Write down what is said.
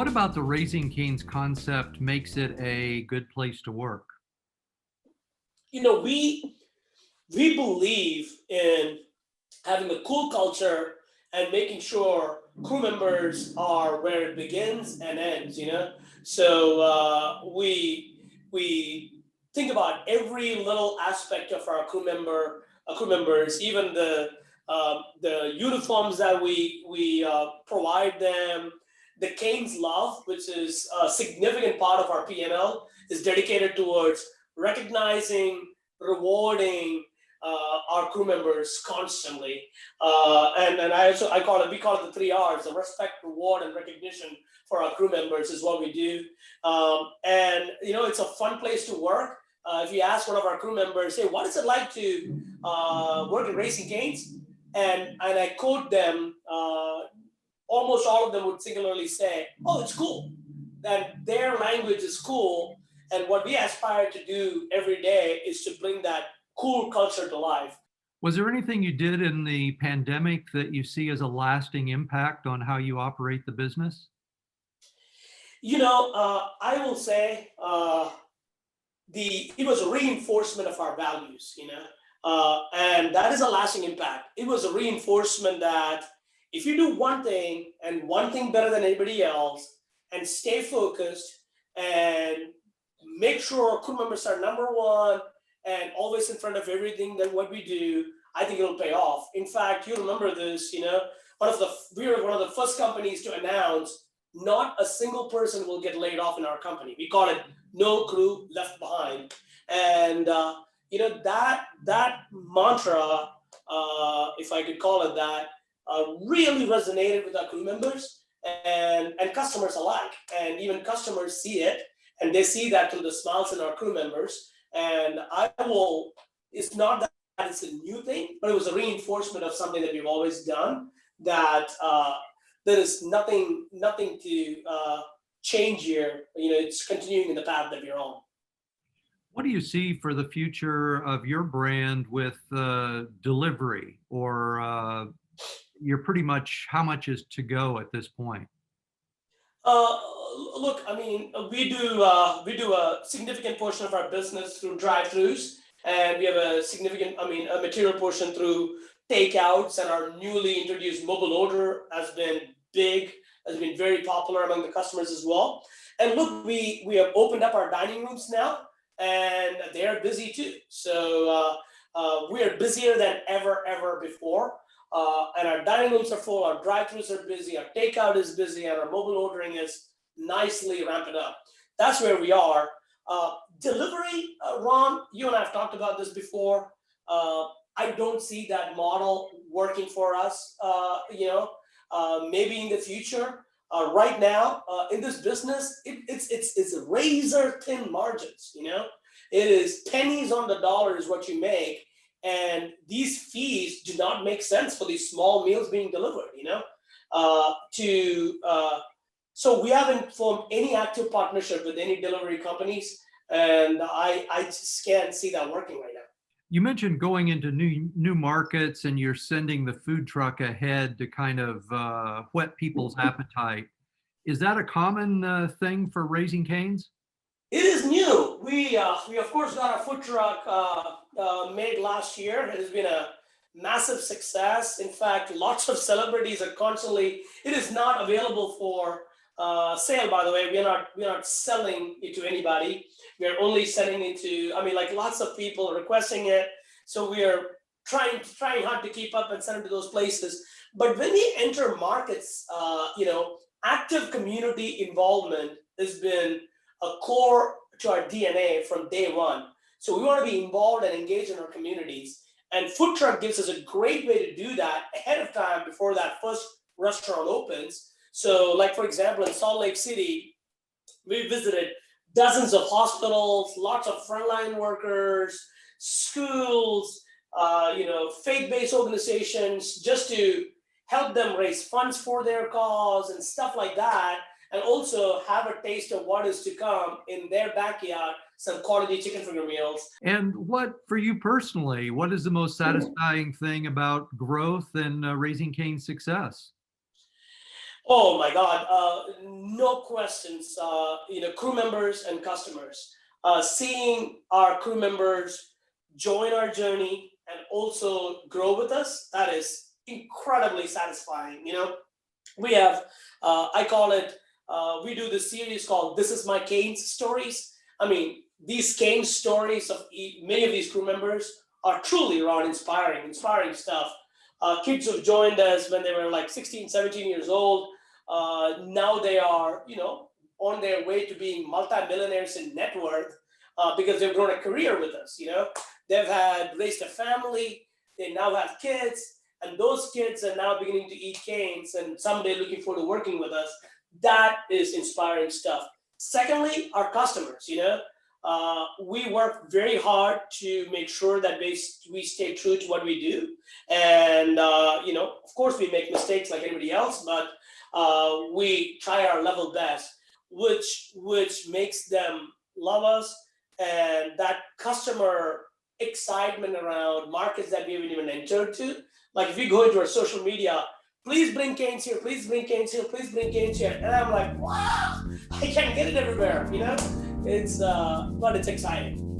What about the Raising Cane's concept makes it a good place to work? You know, we believe in having a cool culture and making sure crew members are where it begins and ends. So we think about every little aspect of our crew members, even the uniforms that we provide them. The Canes Love, which is a significant part of our P&L, is dedicated towards recognizing, rewarding our crew members constantly. And I call it, we call it the three R's: the respect, reward, and recognition for our crew members is what we do. And it's a fun place to work. If you ask one of our crew members, hey, what is it like to work at Racing Canes? And I quote them, almost all of them would singularly say, oh, it's cool. That their language is cool. And what we aspire to do every day is to bring that cool culture to life. Was there anything you did in the pandemic that you see as a lasting impact on how you operate the business? I will say it was a reinforcement of our values, and that is a lasting impact. It was a reinforcement that if you do one thing and one thing better than anybody else and stay focused and make sure our crew members are number one and always in front of everything that what we do, I think it'll pay off. In fact, you remember this, we were one of the first companies to announce not a single person will get laid off in our company. We call it no crew left behind. And that mantra, if I could call it that, really resonated with our crew members and customers alike. And even customers see it, and they see that through the smiles in our crew members. And it's not that it's a new thing, but it was a reinforcement of something that we've always done, that there is nothing to change here. It's continuing in the path that we're on. What do you see for the future of your brand with delivery, or you're pretty much, how much is to go at this point? Look, I mean, we do a significant portion of our business through drive-throughs, and we have a material portion through takeouts, and our newly introduced mobile order has been big, has been very popular among the customers as well. And look, we have opened up our dining rooms now, and they are busy too. So we are busier than ever before. And our dining rooms are full, our drive-thrus are busy, our takeout is busy, and our mobile ordering is nicely ramping up. That's where we are. Delivery, Ron, you and I have talked about this before. I don't see that model working for us. Maybe in the future. Right now, in this business, it's razor thin margins. It is pennies on the dollar is what you make. And these fees do not make sense for these small meals being delivered, so we haven't formed any active partnership with any delivery companies, and I just can't see that working right now. You mentioned going into new markets, and you're sending the food truck ahead to kind of whet people's appetite. Is that a common thing for Raising Cane's? It is new. We of course got our food truck made last year. It has been a massive success. In fact, lots of celebrities are constantly. It is not available for sale, by the way. We are not selling it to anybody. We are only sending it to. I mean, like lots of people requesting it. So we are trying hard to keep up and send it to those places. But when we enter markets, active community involvement has been a core to our DNA from day one. So we want to be involved and engaged in our communities. And food truck gives us a great way to do that ahead of time before that first restaurant opens. So, like for example, in Salt Lake City, we visited dozens of hospitals, lots of frontline workers, schools, faith-based organizations, just to help them raise funds for their cause and stuff like that, and also have a taste of what is to come in their backyard, some quality chicken finger meals. And what, for you personally, what is the most satisfying thing about growth and Raising Cane's success? Oh my God, no questions. Crew members and customers, seeing our crew members join our journey and also grow with us, that is incredibly satisfying. We have, I call it, we do this series called This Is My Canes Stories. I mean, these Canes stories of many of these crew members are truly around inspiring stuff. Kids who've joined us when they were like 16, 17 years old. Now they are, on their way to being multimillionaires in net worth because they've grown a career with us. They've had raised a family, they now have kids, and those kids are now beginning to eat canes and someday looking forward to working with us. That is inspiring stuff. Secondly, our customers, we work very hard to make sure that we stay true to what we do. And, of course, we make mistakes like anybody else, but we try our level best, which makes them love us. And that customer excitement around markets that we haven't even entered to. Like if you go into our social media, please bring canes here, please bring canes here, please bring canes here. And I'm like, wow, I can't get it everywhere, It's, but it's exciting.